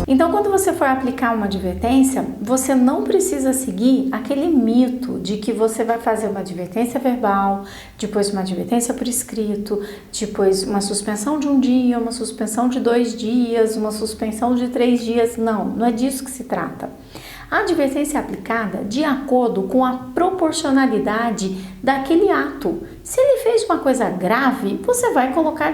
Então, quando você for aplicar uma advertência, você não precisa seguir aquele mito de que você vai fazer uma advertência verbal, depois uma advertência por escrito, depois uma suspensão de 1 dia, uma suspensão de 2 dias, uma suspensão de 3 dias. Não, não é disso que se trata. A advertência é aplicada de acordo com a proporcionalidade daquele ato. Se ele fez uma coisa grave, você vai colocar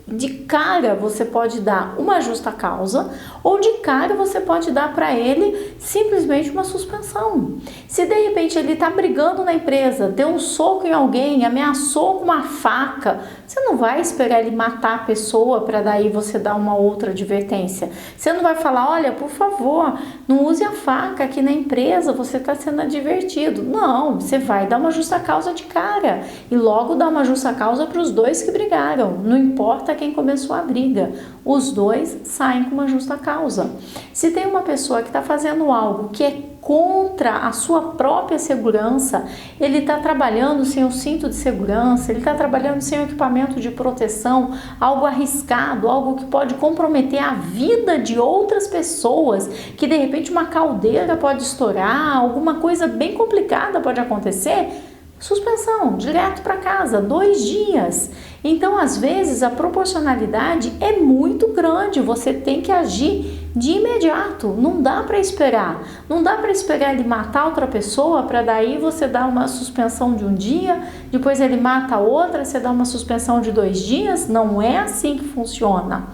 de cara, você pode dar uma justa causa, ou de cara você pode dar para ele simplesmente uma suspensão. Se de repente ele está brigando na empresa, deu um soco em alguém, ameaçou com uma faca, você não vai esperar ele matar a pessoa para daí você dar uma outra advertência. Você não vai falar, olha, por favor, não use a faca aqui na empresa, você está sendo advertido. Não, você vai dar uma justa causa de cara e logo dar uma justa causa para os dois que brigaram. Não importa quem começou a briga, os dois saem com uma justa causa. Se tem uma pessoa que está fazendo algo que é contra a sua própria segurança, ele está trabalhando sem o cinto de segurança, ele está trabalhando sem o equipamento de proteção, algo arriscado, algo que pode comprometer a vida de outras pessoas, que de repente uma caldeira pode estourar, alguma coisa bem complicada pode acontecer, suspensão, direto para casa, 2 dias. Então, às vezes, a proporcionalidade é muito grande, você tem que agir de imediato, não dá para esperar. Não dá para esperar ele matar outra pessoa para daí você dar uma suspensão de 1 dia, depois ele mata outra, você dá uma suspensão de 2 dias. Não é assim que funciona.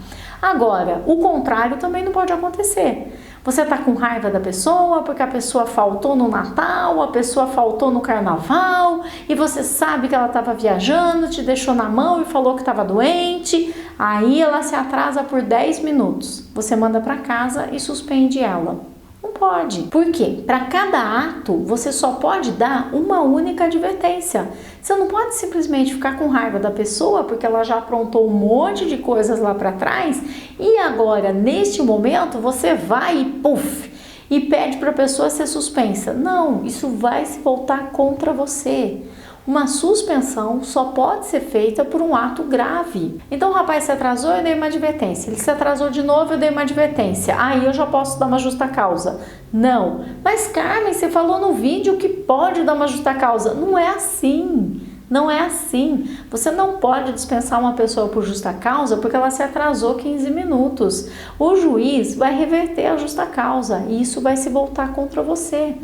Agora, o contrário também não pode acontecer. Você está com raiva da pessoa porque a pessoa faltou no Natal, a pessoa faltou no Carnaval e você sabe que ela estava viajando, te deixou na mão e falou que estava doente. Aí ela se atrasa por 10 minutos. Você manda para casa e suspende ela. Não pode. Por quê? Para cada ato, você só pode dar uma única advertência. Você não pode simplesmente ficar com raiva da pessoa porque ela já aprontou um monte de coisas lá para trás e agora, neste momento, você vai e puf, e pede para a pessoa ser suspensa. Não, isso vai se voltar contra você. Uma suspensão só pode ser feita por um ato grave. Então o rapaz se atrasou, eu dei uma advertência. Ele se atrasou de novo, eu dei uma advertência. Aí eu já posso dar uma justa causa. Não. Mas Carmen, você falou no vídeo que pode dar uma justa causa. Não é assim. Não é assim. Você não pode dispensar uma pessoa por justa causa porque ela se atrasou 15 minutos. O juiz vai reverter a justa causa e isso vai se voltar contra você.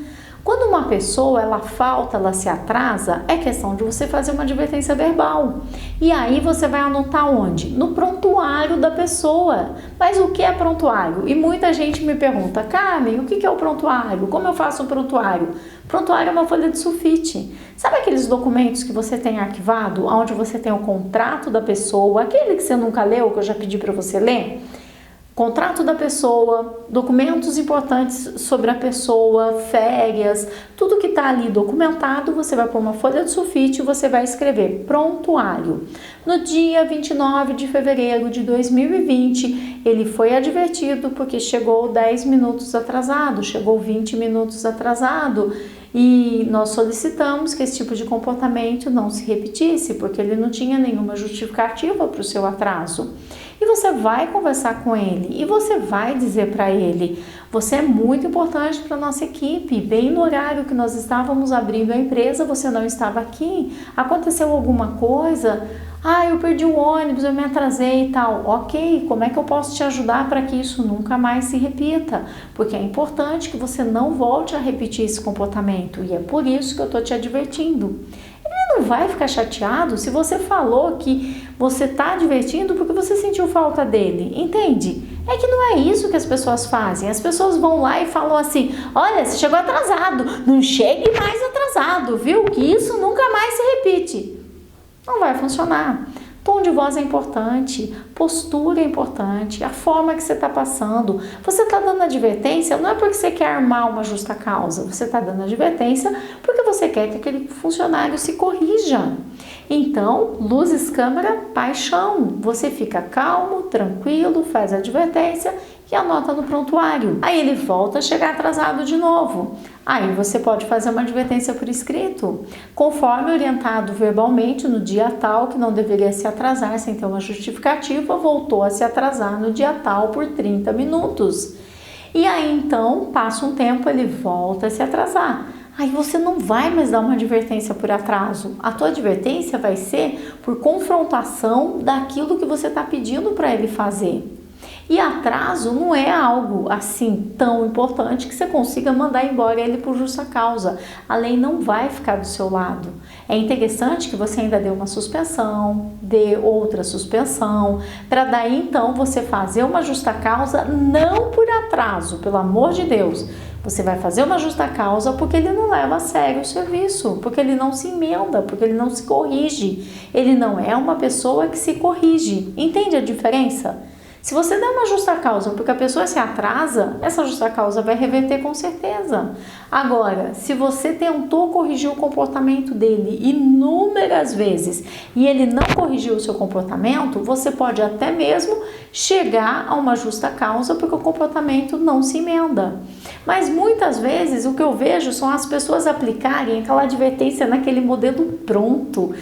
Quando uma pessoa, ela falta, ela se atrasa, é questão de você fazer uma advertência verbal. E aí você vai anotar onde? No prontuário da pessoa. Mas o que é prontuário? E muita gente me pergunta, Carmen, o que é o prontuário? Como eu faço o prontuário? Prontuário é uma folha de sulfite. Sabe aqueles documentos que você tem arquivado, onde você tem o contrato da pessoa, aquele que você nunca leu, que eu já pedi para você ler? Contrato da pessoa, documentos importantes sobre a pessoa, férias, tudo que está ali documentado, você vai pôr uma folha de sulfite e você vai escrever prontuário. No dia 29 de fevereiro de 2020, ele foi advertido porque chegou 10 minutos atrasado, chegou 20 minutos atrasado e nós solicitamos que esse tipo de comportamento não se repetisse porque ele não tinha nenhuma justificativa para o seu atraso. E você vai conversar com ele e você vai dizer para ele, você é muito importante para a nossa equipe, bem no horário que nós estávamos abrindo a empresa, você não estava aqui, aconteceu alguma coisa, eu perdi o ônibus, eu me atrasei e tal. Ok, como é que eu posso te ajudar para que isso nunca mais se repita? Porque é importante que você não volte a repetir esse comportamento e é por isso que eu estou te advertindo. Ele não vai ficar chateado se você falou que você está advertindo porque você sentiu falta dele, entende? É que não é isso que as pessoas fazem. As pessoas vão lá e falam assim, olha, você chegou atrasado, não chegue mais atrasado, viu? Que isso nunca mais se repite. Não vai funcionar. Tom de voz é importante, postura é importante, a forma que você está passando. Você está dando advertência, não é porque você quer armar uma justa causa, você está dando advertência porque você quer que aquele funcionário se corrija. Então, luzes, câmera, paixão. Você fica calmo, tranquilo, faz a advertência e anota no prontuário. Aí ele volta a chegar atrasado de novo. Aí você pode fazer uma advertência por escrito, conforme orientado verbalmente no dia tal, que não deveria se atrasar sem ter uma justificativa, voltou a se atrasar no dia tal por 30 minutos. E aí então, passa um tempo, ele volta a se atrasar. Aí você não vai mais dar uma advertência por atraso. A tua advertência vai ser por confrontação daquilo que você está pedindo para ele fazer. E atraso não é algo assim tão importante que você consiga mandar embora ele por justa causa. A lei não vai ficar do seu lado. É interessante que você ainda dê uma suspensão, dê outra suspensão, para daí então você fazer uma justa causa, não por atraso, pelo amor de Deus. Você vai fazer uma justa causa porque ele não leva a sério o serviço, porque ele não se emenda, porque ele não se corrige. Ele não é uma pessoa que se corrige. Entende a diferença? Se você der uma justa causa porque a pessoa se atrasa, essa justa causa vai reverter com certeza. Agora, se você tentou corrigir o comportamento dele inúmeras vezes e ele não corrigiu o seu comportamento, você pode até mesmo chegar a uma justa causa porque o comportamento não se emenda. Mas muitas vezes o que eu vejo são as pessoas aplicarem aquela advertência naquele modelo pronto,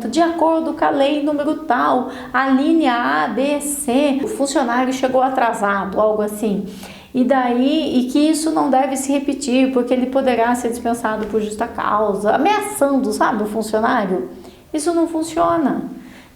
de acordo com a lei número tal, a linha A, B, C, o funcionário chegou atrasado, algo assim. E que isso não deve se repetir, porque ele poderá ser dispensado por justa causa, ameaçando, sabe, o funcionário. Isso não funciona.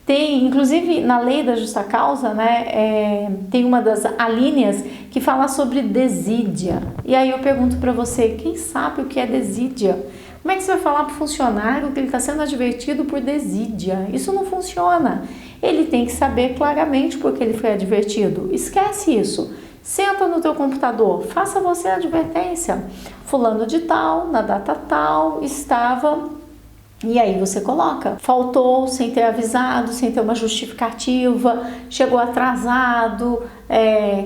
Tem, inclusive, na lei da justa causa, né, tem uma das alíneas que fala sobre desídia. E aí eu pergunto para você, quem sabe o que é desídia? Como é que você vai falar para o funcionário que ele está sendo advertido por desídia? Isso não funciona. Ele tem que saber claramente por que ele foi advertido. Esquece isso. Senta no teu computador, faça você a advertência. Fulano de tal, na data tal, estava... E aí você coloca, faltou sem ter avisado, sem ter uma justificativa, chegou atrasado,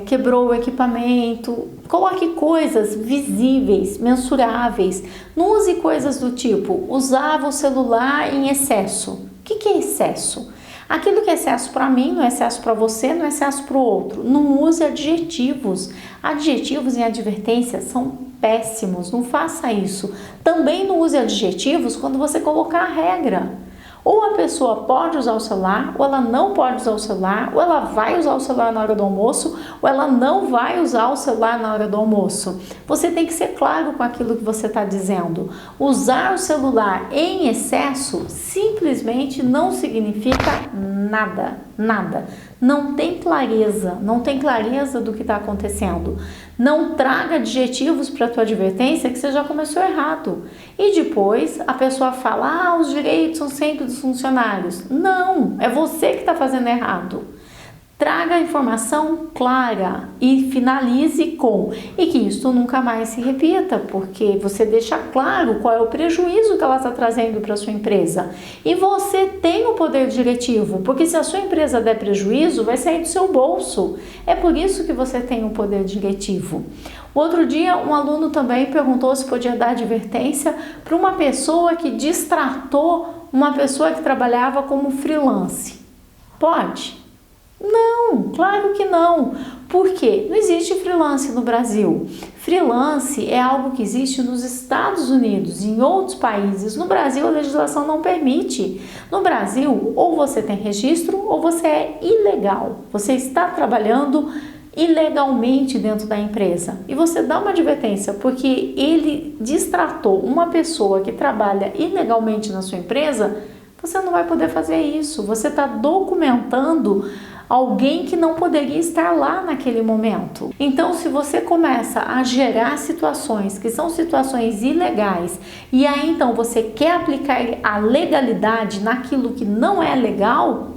quebrou o equipamento. Coloque coisas visíveis, mensuráveis. Não use coisas do tipo, usava o celular em excesso. O que é excesso? Aquilo que é excesso para mim não é excesso para você, não é excesso para o outro. Não use adjetivos. Adjetivos em advertência são péssimos, não faça isso. Também não use adjetivos quando você colocar a regra. Ou a pessoa pode usar o celular, ou ela não pode usar o celular, ou ela vai usar o celular na hora do almoço, ou ela não vai usar o celular na hora do almoço. Você tem que ser claro com aquilo que você está dizendo. Usar o celular em excesso simplesmente não significa nada, nada. Não tem clareza do que está acontecendo. Não traga adjetivos para a tua advertência que você já começou errado. E depois a pessoa fala, os direitos são sempre dos funcionários. Não, é você que está fazendo errado. Traga a informação clara e finalize com, e que isso nunca mais se repita, porque você deixa claro qual é o prejuízo que ela está trazendo para a sua empresa. E você tem o poder diretivo, porque se a sua empresa der prejuízo, vai sair do seu bolso. É por isso que você tem o poder diretivo. Outro dia, um aluno também perguntou se podia dar advertência para uma pessoa que distratou uma pessoa que trabalhava como freelance. Pode? Não, claro que não. Por quê? Não existe freelance no Brasil. Freelance é algo que existe nos Estados Unidos, em outros países. No Brasil, a legislação não permite. No Brasil, ou você tem registro ou você é ilegal. Você está trabalhando ilegalmente dentro da empresa. E você dá uma advertência porque ele distratou uma pessoa que trabalha ilegalmente na sua empresa, você não vai poder fazer isso. Você está documentando alguém que não poderia estar lá naquele momento. Então, se você começa a gerar situações que são situações ilegais e aí então você quer aplicar a legalidade naquilo que não é legal,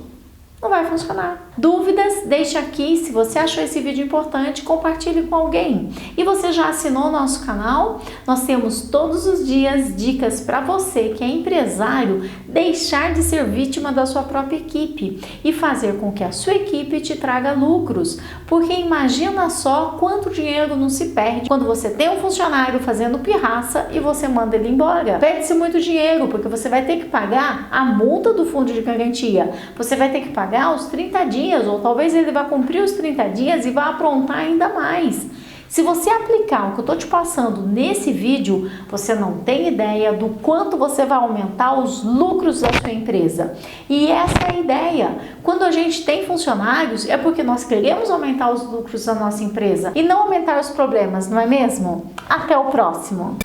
não vai funcionar. Dúvidas? Deixe aqui. Se você achou esse vídeo importante, compartilhe com alguém. E você já assinou o nosso canal? Nós temos todos os dias dicas para você que é empresário deixar de ser vítima da sua própria equipe e fazer com que a sua equipe te traga lucros. Porque imagina só quanto dinheiro não se perde quando você tem um funcionário fazendo pirraça e você manda ele embora. Perde-se muito dinheiro porque você vai ter que pagar a multa do fundo de garantia. Você vai ter que pagar os 30 dias, ou talvez ele vá cumprir os 30 dias e vá aprontar ainda mais. Se você aplicar o que eu estou te passando nesse vídeo, você não tem ideia do quanto você vai aumentar os lucros da sua empresa. E essa é a ideia. Quando a gente tem funcionários, é porque nós queremos aumentar os lucros da nossa empresa e não aumentar os problemas, não é mesmo? Até o próximo!